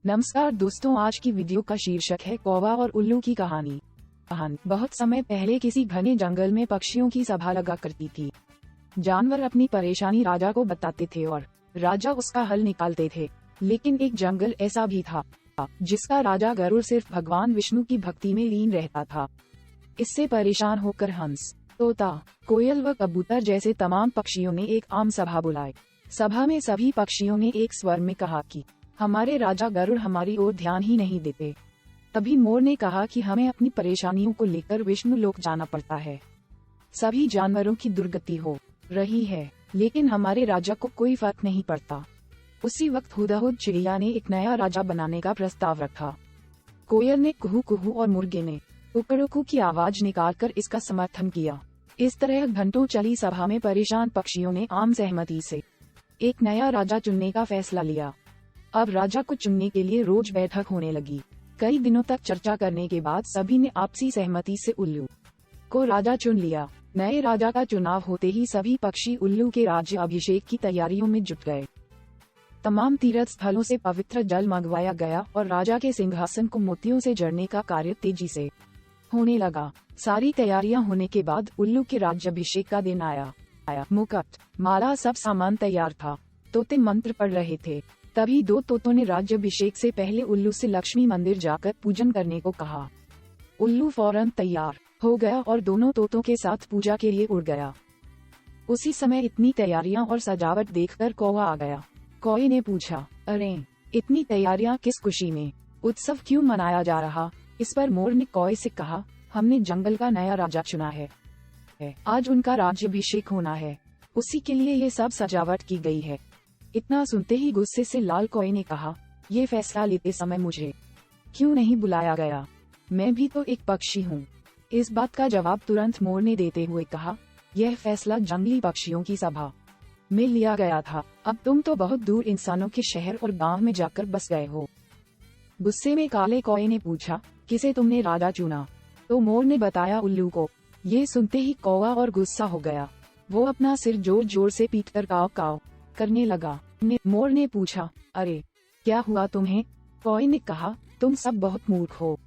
नमस्कार दोस्तों, आज की वीडियो का शीर्षक है कौवा और उल्लू की कहानी। बहुत समय पहले किसी घने जंगल में पक्षियों की सभा लगा करती थी। जानवर अपनी परेशानी राजा को बताते थे और राजा उसका हल निकालते थे। लेकिन एक जंगल ऐसा भी था जिसका राजा गरुड़ सिर्फ भगवान विष्णु की भक्ति में लीन रहता था। इससे परेशान होकर हंस, तोता, कोयल व कबूतर जैसे तमाम पक्षियों ने एक आम सभा बुलाई। सभा में सभी पक्षियों ने एक स्वर में कहा कि हमारे राजा गरुड़ हमारी ओर ध्यान ही नहीं देते। तभी मोर ने कहा कि हमें अपनी परेशानियों को लेकर विष्णु लोक जाना पड़ता है। सभी जानवरों की दुर्गति हो रही है, लेकिन हमारे राजा को कोई फर्क नहीं पड़ता। उसी वक्त हुदहुद चिड़िया ने एक नया राजा बनाने का प्रस्ताव रखा। कोयल ने कुहू कुहू और मुर्गे ने कुकड़ुकू की आवाज निकालकर इसका समर्थन किया। इस तरह घंटों चली सभा में परेशान पक्षियों ने आम सहमति से एक नया राजा चुनने का फैसला लिया। अब राजा को चुनने के लिए रोज बैठक होने लगी। कई दिनों तक चर्चा करने के बाद सभी ने आपसी सहमति से उल्लू को राजा चुन लिया। नए राजा का चुनाव होते ही सभी पक्षी उल्लू के राज्य अभिषेक की तैयारियों में जुट गए। तमाम तीर्थ स्थलों से पवित्र जल मंगवाया गया और राजा के सिंहासन को मोतियों से जड़ने का कार्य तेजी से होने लगा। सारी तैयारियां होने के बाद उल्लू के राज्याभिषेक का दिन आया। मुकुट, माला, सब सामान तैयार था। तोते मंत्र पढ़ रहे थे। तभी दो तोतों ने राज्याभिषेक से पहले उल्लू से लक्ष्मी मंदिर जाकर पूजन करने को कहा। उल्लू फौरन तैयार हो गया और दोनों तोतों के साथ पूजा के लिए उड़ गया। उसी समय इतनी तैयारियां और सजावट देखकर कौवा आ गया। कौवे ने पूछा, अरे इतनी तैयारियां किस खुशी में? उत्सव क्यों मनाया जा रहा? इस पर मोर ने कौवे से कहा, हमने जंगल का नया राजा चुना है। आज उनका राज्याभिषेक होना है, उसी के लिए ये सब सजावट की गई है। इतना सुनते ही गुस्से से लाल कौवे ने कहा, ये फैसला लेते समय मुझे क्यों नहीं बुलाया गया? मैं भी तो एक पक्षी हूँ। इस बात का जवाब तुरंत मोर ने देते हुए कहा, यह फैसला जंगली पक्षियों की सभा में लिया गया था। अब तुम तो बहुत दूर इंसानों के शहर और गांव में जाकर बस गए हो। गुस्से में काले कौवे ने पूछा, किसे तुमने राजा चुना? तो मोर ने बताया, उल्लू को। ये सुनते ही कौवा और गुस्सा हो गया। वो अपना सिर जोर जोर से पीटकर काव काव करने लगा। मोर ने पूछा, अरे क्या हुआ तुम्हें? कौवे ने कहा, तुम सब बहुत मूर्ख हो।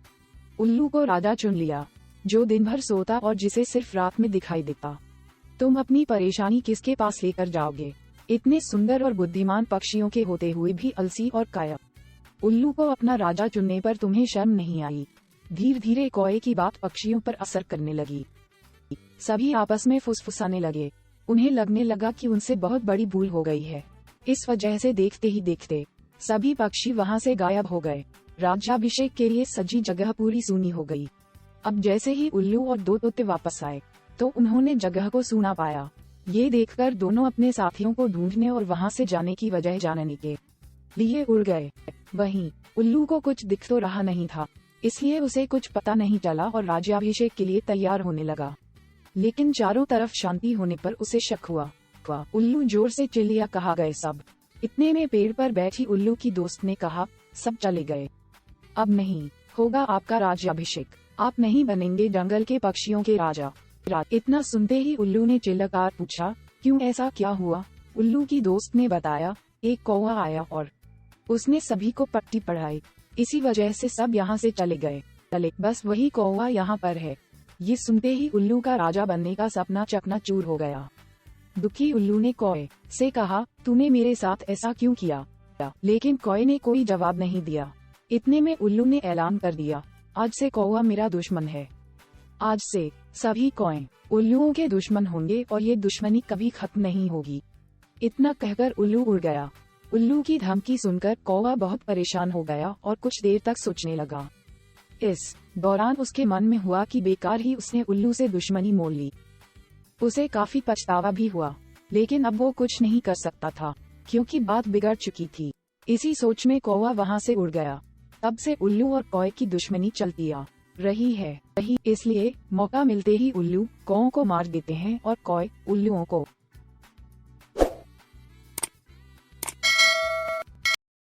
उल्लू को राजा चुन लिया, जो दिन भर सोता और जिसे सिर्फ रात में दिखाई देता। तुम अपनी परेशानी किसके पास लेकर जाओगे? इतने सुंदर और बुद्धिमान पक्षियों के होते हुए भी अलसी और काया। उल्लू को अपना राजा चुनने पर तुम्हें शर्म नहीं आई? धीरे धीरे कौवे की बात पक्षियों पर असर करने लगी। सभी आपस में फुसफुसाने लगे। उन्हें लगने लगा कि उनसे बहुत बड़ी भूल हो गई है। इस वजह से देखते ही देखते सभी पक्षी वहां से गायब हो गए। राज्याभिषेक के लिए सजी जगह पूरी सूनी हो गई। अब जैसे ही उल्लू और दो तोते वापस आए तो उन्होंने जगह को सूना पाया। ये देखकर दोनों अपने साथियों को ढूंढने और वहां से जाने की वजह जानने के लिए उड़ गए। वहीं उल्लू को कुछ दिख तो रहा नहीं था, इसलिए उसे कुछ पता नहीं चला और राज्याभिषेक के लिए तैयार होने लगा। लेकिन चारों तरफ शांति होने पर उसे शक हुआ। उल्लू जोर से चिल्लिया, कहा गए सब? इतने में पेड़ पर बैठी उल्लू की दोस्त ने कहा, सब चले गए। अब नहीं होगा आपका राज्याभिषेक। आप नहीं बनेंगे जंगल के पक्षियों के राजा। इतना सुनते ही उल्लू ने चिल्लाकर पूछा, क्यों, ऐसा क्या हुआ? उल्लू की दोस्त ने बताया, एक कौवा आया और उसने सभी को पट्टी पढ़ाई। इसी वजह से सब यहाँ से चले गए। बस वही कौवा यहाँ पर है। ये सुनते ही उल्लू का राजा बनने का सपना चकनाचूर हो गया। दुखी उल्लू ने कौवे से कहा, तूने मेरे साथ ऐसा क्यों किया? लेकिन कौवे ने कोई जवाब नहीं दिया। इतने में उल्लू ने ऐलान कर दिया, आज से कौवा मेरा दुश्मन है। आज से सभी कौवे उल्लुओं के दुश्मन होंगे और ये दुश्मनी कभी खत्म नहीं होगी। इतना कहकर उल्लू उड़ गया। उल्लू की धमकी सुनकर कौवा बहुत परेशान हो गया और कुछ देर तक सोचने लगा। इस दौरान उसके मन में हुआ कि बेकार ही उसने उल्लू से दुश्मनी मोल ली। उसे काफी पछतावा भी हुआ, लेकिन अब वो कुछ नहीं कर सकता था क्योंकि बात बिगड़ चुकी थी। इसी सोच में कौवा वहां से उड़ गया। तब से उल्लू और कौवे की दुश्मनी चलती आ रही है। इसलिए मौका मिलते ही उल्लू कौवों को मार देते हैं और कौवे उल्लुओं को।